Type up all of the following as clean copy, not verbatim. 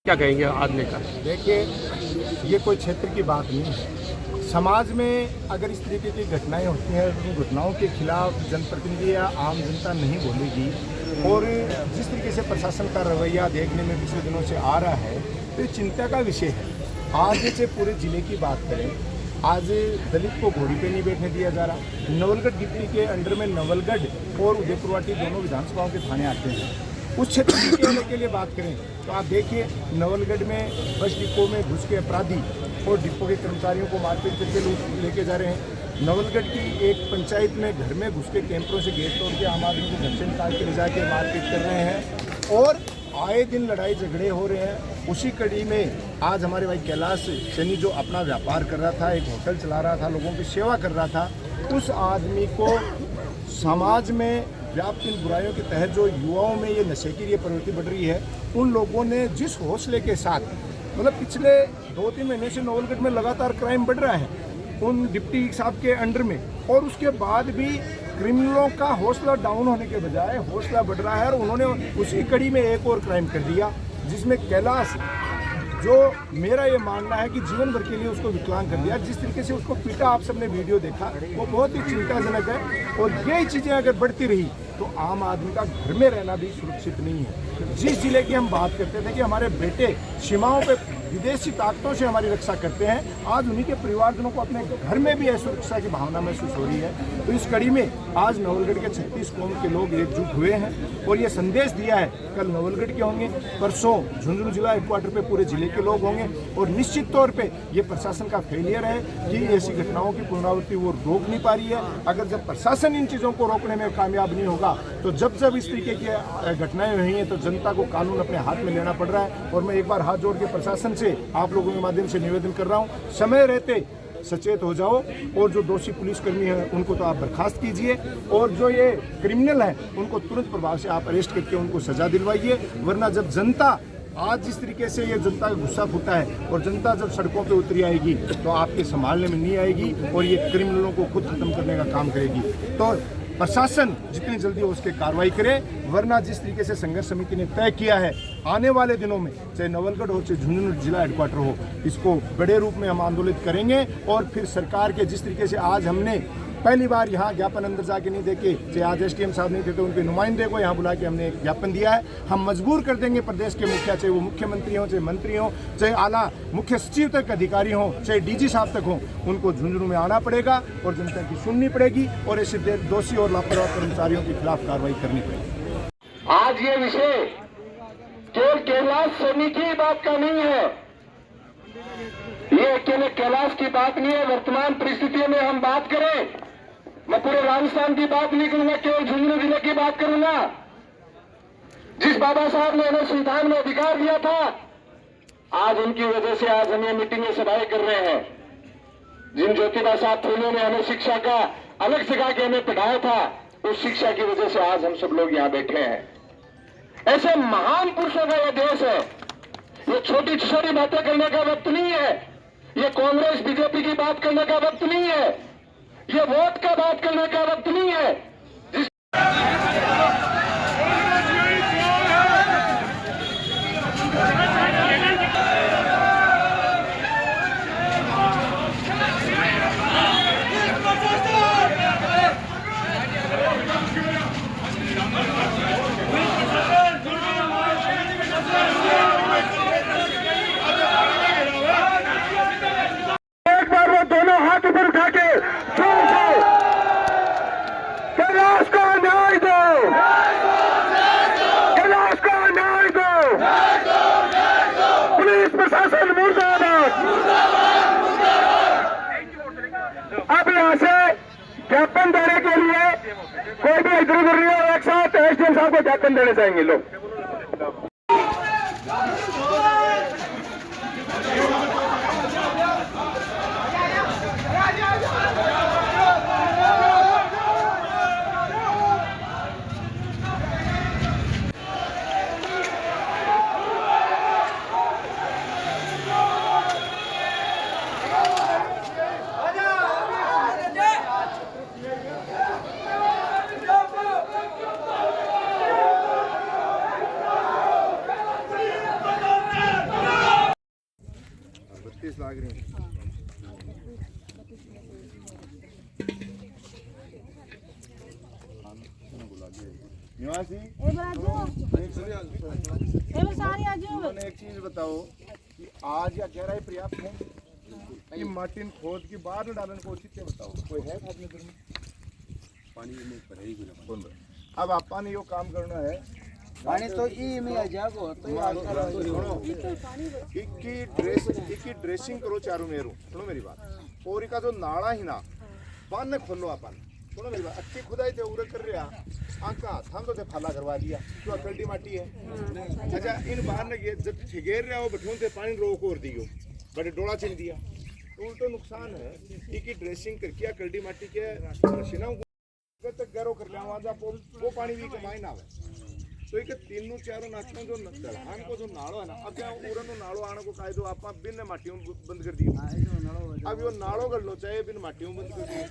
क्या कहेंगे आज लेकर? देखिए, ये कोई क्षेत्र की बात नहीं है। समाज में अगर इस तरीके की घटनाएं होती हैं तो उन घटनाओं के खिलाफ जनप्रतिनिधि या आम जनता नहीं बोलेगी। और जिस तरीके से प्रशासन का रवैया देखने में पिछले दिनों से आ रहा है तो ये चिंता का विषय है। आज से पूरे ज़िले की बात करें, आज दलित को घोड़ी पे नहीं बैठने दिया जा रहा। नवलगढ़ डिप्टी के अंडर में नवलगढ़ और उदयपुरवाटी दोनों विधानसभाओं के थाने आते हैं। उस क्षेत्र के लिए बात करें तो आप देखिए, नवलगढ़ में बस डिपो में घुस के अपराधी और डिपो के कर्मचारियों को मारपीट करके लोग लेके जा रहे हैं। नवलगढ़ की एक पंचायत में घर में घुस के कैंपरों से गेट तोड़ के आम आदमी को घर से निकाल के ले जाके मारपीट कर रहे हैं और आए दिन लड़ाई झगड़े हो रहे हैं। उसी कड़ी में आज हमारे भाई कैलाश सैनी जो अपना व्यापार कर रहा था, एक होटल चला रहा था, लोगों की सेवा कर रहा था, उस आदमी को समाज में व्याप्त इन बुराइयों के तहत जो युवाओं में ये नशे की ये प्रवृत्ति बढ़ रही है, उन लोगों ने जिस हौसले के साथ, मतलब पिछले 2-3 महीने से नवलगढ़ में लगातार क्राइम बढ़ रहा है उन डिप्टी साहब के अंडर में, और उसके बाद भी क्रिमिनलों का हौसला डाउन होने के बजाय हौसला बढ़ रहा है। और उन्होंने उसी कड़ी में एक और क्राइम कर दिया जिसमें कैलाश, जो मेरा ये मानना है कि जीवन भर के लिए उसको विकलांग कर दिया। जिस तरीके से उसको पीटा, आप सबने वीडियो देखा, वो बहुत ही चिंताजनक है। और यही चीज़ें अगर बढ़ती रही तो आम आदमी का घर में रहना भी सुरक्षित नहीं है। जिस जिले की हम बात करते थे कि हमारे बेटे सीमाओं पे विदेशी ताकतों से हमारी रक्षा करते हैं, आज उन्हीं के परिवारजनों को अपने घर में भी असुरक्षा की भावना महसूस हो रही है। तो इस कड़ी में आज नवलगढ़ के 36 कौम के लोग एकजुट हुए हैं और ये संदेश दिया है, कल नवलगढ़ के होंगे, परसों झुंझुनू जिला हेडक्वार्टर पे पूरे जिले के लोग होंगे। और निश्चित तौर पे ये प्रशासन का फेलियर है कि ऐसी घटनाओं की पुनरावृत्ति वो रोक नहीं पा रही है। अगर जब प्रशासन इन चीज़ों को रोकने में कामयाब नहीं होगा तो जब इस तरीके की घटनाएं हुई हैं तो जनता को कानून अपने हाथ में लेना पड़ रहा है। और मैं एक बार हाथ जोड़ के प्रशासन से आप लोगों के माध्यम से निवेदन कर रहा हूं, समय रहते सचेत हो जाओ और जो दोषी पुलिसकर्मी हैं उनको तो आप बर्खास्त कीजिए और जो ये क्रिमिनल हैं उनको तुरंत प्रभाव से आप अरेस्ट करके उनको सजा दिलवाइए। वरना जब जनता आज जिस तरीके से ये जनता का गुस्सा फूटा है और जनता जब सड़कों पे उतरी आएगी तो आपके संभालने में नहीं आएगी और ये क्रिमिनलों को खुद खत्म करने का काम करेगी। तो प्रशासन जितनी जल्दी हो उसके कार्रवाई करे, वरना जिस तरीके से संघर्ष समिति ने तय किया है आने वाले दिनों में चाहे नवलगढ़ हो चाहे झुंझुनू जिला हेडक्वार्टर हो, इसको बड़े रूप में हम आंदोलित करेंगे। और फिर सरकार के जिस तरीके से आज हमने पहली बार यहाँ ज्ञापन अंदर जाके नहीं देके, चाहे आज एसडीएम साहब नहीं थे तो उनके नुमाइंदे को यहाँ बुला के हमने एक ज्ञापन दिया है। हम मजबूर कर देंगे प्रदेश के मुखिया, चाहे वो मुख्यमंत्री हों, चाहे मंत्री हों, चाहे आला मुख्य सचिव तक अधिकारी हों, चाहे डीजी साहब तक हों, उनको झुंझुनू में आना पड़ेगा और जनता की सुननी पड़ेगी और ऐसे दोषी और लापरवाह कर्मचारियों के खिलाफ कार्रवाई करनी पड़ेगी। आज ये विषय केवल कैलाश सैनी की बात का नहीं है, ये अकेले कैलाश की बात नहीं है। वर्तमान परिस्थितियों में हम बात करें, मैं पूरे राजस्थान की बात नहीं करूंगा, केवल झुंझुनू जिले की बात करूंगा। जिस बाबा साहब ने हमें संविधान में अधिकार दिया था, आज उनकी वजह से आज हम ये मीटिंगें सभाएं कर रहे हैं। जिन ज्योतिबा साहब फूलों ने हमें शिक्षा का अलग सिखा के हमें पढ़ाया था, उस शिक्षा की वजह से आज हम सब लोग यहाँ बैठे हैं। ऐसे महान पुरुषों का यह देश है। ये छोटी छोटी बातें करने का वक्त नहीं है, ये कांग्रेस बीजेपी की बात करने का वक्त नहीं है, ये वोट का बात करने का वक्त नहीं है। एक बार वो दोनों हाथ ऊपर उठा के कैलाश को न्याय दो, कैलाश को न्याय दो, पुलिस प्रशासन मुर्दाबाद। अब यहाँ से ज्ञापन देने के लिए कोई भी इधर उधर नहीं हो, एक साथ एसडीएम साहब को ज्ञापन देने जाएंगे लोग। 32 लाख रही निवासी। उन्होंने एक चीज बताओ कि आज या गहराई पर्याप्त है कि मार्टिन खोद की बाहर न डालने को उचित है, बताओ कोई है खाने में पानी में पड़ेगी। अब आपा ने यो काम करना है पानी तो ई में आ जागो तो इकी ड्रेसिंग करो चारों मेरू। सुनो मेरी बात, और इका जो नाला ही ना बांध खोलो अपन। सुनो मेरी बात, अच्छी खुदाई थे उरे कर रहा आंका थाम तो फाला करवा दिया तो अकल्टी माटी है। अच्छा इन बाहर ने जब ठिगेर रहा हो बठून थे पानी रोक और दियो बड़े डोला छिन दिया तो उल्टो नुकसान है। इकी ड्रेसिंग करके अकल्टी माटी के मशीनों तक गैरो कर लिया वहाँ वो पानी भी कमाई ना आवे। तो एक तीनों चारों नाचों जो दलहान को जो नाड़ो है ना, अब क्या उरन नाड़ो आने को कायदो आप बिन माटियों बंद कर दियो। अब यो नाड़ो कर लो चाहे बिन माटियों बंद कर दियो।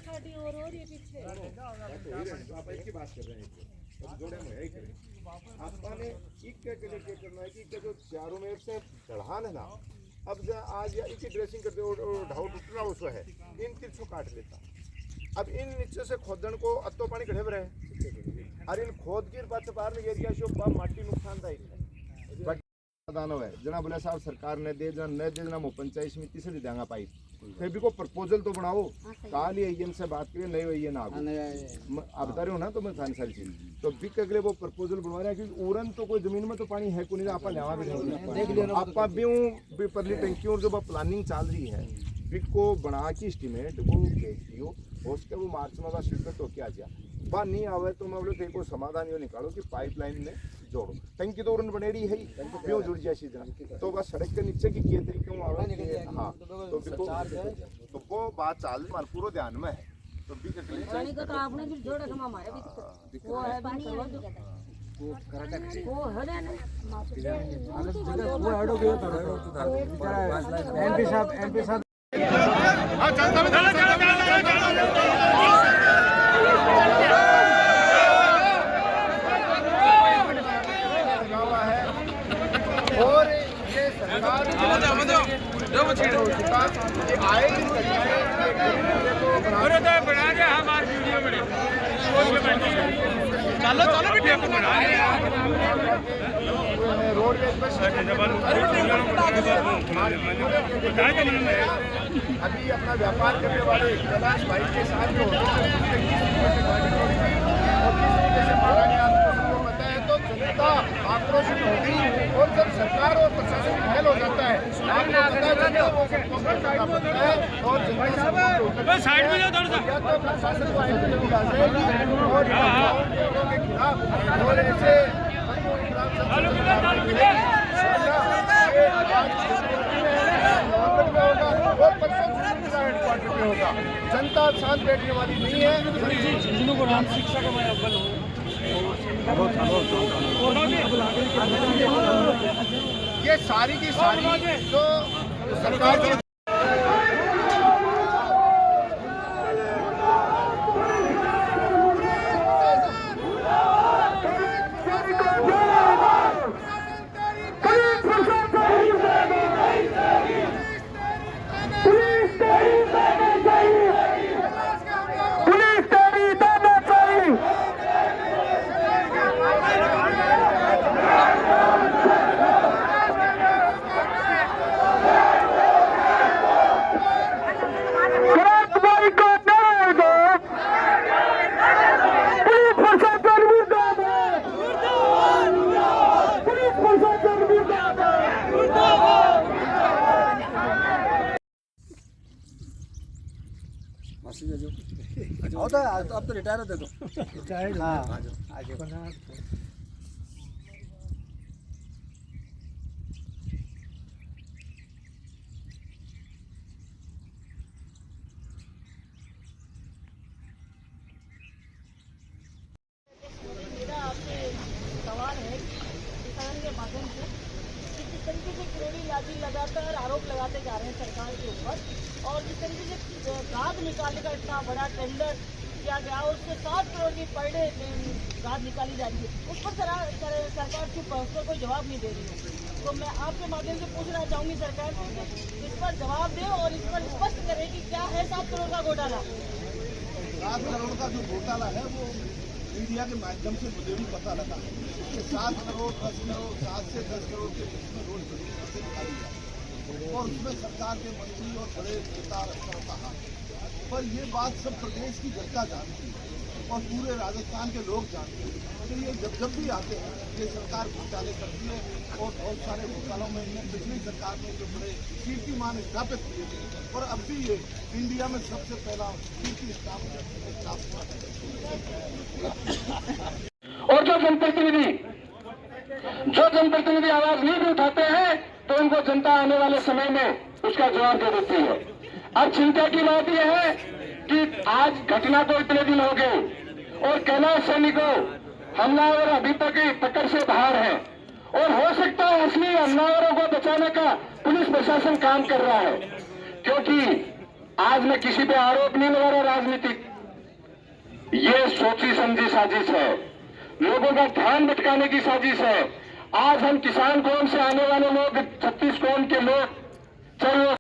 आप इसकी बात कर रहे हैं जोड़े में यही करें आपने एक क्या करना है कि जो चारों में से दलहान है ना, अब आज या इनकी ड्रेसिंग करते ढाउ टूट रहा उसको है इन तिरछो काट लेता। अब इन नीचे से खोदन को अत्तो पानी कढ़े रहे और इन खोद की बात बाहर में एरिया शो माटी नुकसानदायक है। बट दानो है जना बोले साहब सरकार ने दे जना न दे जना मो पंचायत समिति से देंगा पाइप फिर भी को प्रपोजल तो बनाओ काल ही से बात करिए नहीं वही ना आप बता रहे हो ना तो मैं खान सारी चीज तो बिक अगले वो प्रपोजल बनवा रहे हैं क्योंकि उरन तो कोई जमीन में तो पानी है को नहीं आप लेवा भी देख लियो आप भी परली टंकी और जो प्लानिंग चल रही है बिक को बना के एस्टिमेट वो भेज दियो उसके वो मार्च में बस में तो क्या किया बात नहीं आवे तो मैं बोले को समाधान यो निकालो कि पाइपलाइन में जोड़ो। टंकी तो उरन बनेड़ी है ही क्यों जुड़ जाए सीधा तो बस सड़क के नीचे की के तरीके में आवे। हाँ तो वो बात चाल मान पूरा ध्यान में है तो भी पानी का तो आपने भी जोड़ा था हमारे भी वो है पानी वो कराटा वो है ना वो हड़ो गया था एमपी साहब हां चलता और ये सरकार बना दे हमारे वीडियो में चलो चलो वीडियो को बना रोडवेज अभी अपना व्यापार करने वाले कैलाश भाई के साथ जो तो जनता आक्रोशित होगी और जब सरकार और प्रशासन घायल हो जाता है और साइड में जाओ थोड़ा सा प्रशासन और के खिलाफ और ऐसे होगा। जनता शांत बैठने वाली नहीं है। शिक्षा का मैं अव्वल हूँ ये सारी की सारी जो सरकार की अब तो रिटायर दे दो रिटायर हाँ आगे लगातार आरोप लगाते जा रहे हैं सरकार के ऊपर और जिस तरीके से दाग निकालने का इतना बड़ा टेंडर किया गया और उससे 7 करोड़ की पर डे राहत निकाली जा रही है, उस पर सरकार की कोई जवाब नहीं दे रही है। तो मैं आपके माध्यम से पूछना चाहूंगी सरकार से कि इस पर जवाब दे और इस पर स्पष्ट करे कि क्या है 7 करोड़ का घोटाला। 7 करोड़ का जो घोटाला है वो मीडिया के माध्यम से मुझे भी पता लगा कि 7 करोड़ 10 करोड़ 7 से 10 करोड़ के बीच में रोज से निकाली जाए और उसमें सरकार के मंत्री और बड़े नेता अफसरों का हाथ। पर ये बात सब प्रदेश की जनता जानती है और पूरे राजस्थान के लोग जानते हैं कि ये जब भी आते हैं ये सरकार घोटाले करती है और बहुत सारे घोटालों में इन्हें पिछली सरकार ने जो बड़े कीर्तिमान स्थापित किए थे और अब भी ये इंडिया में सबसे पहला कीर्ति स्थापित हुआ है। और जो जनप्रतिनिधि आवाज नहीं भी उठाते हैं तो उनको जनता आने वाले समय में उसका जवाब दे देती है। अब चिंता की बात यह है कि आज घटना को इतने दिन हो गए और कैलाश सैनी को हमलावर अभी तक पकड़ से बाहर है और हो सकता है असली हमलावरों को बचाने का पुलिस प्रशासन काम कर रहा है, क्योंकि आज मैं किसी पे आरोप नहीं लगा रहा राजनीतिक, ये सोची समझी साजिश है, लोगों का ध्यान भटकाने की साजिश है। आज हम किसान कौम से आने वाले लोग 36 कौम के लोग चाहे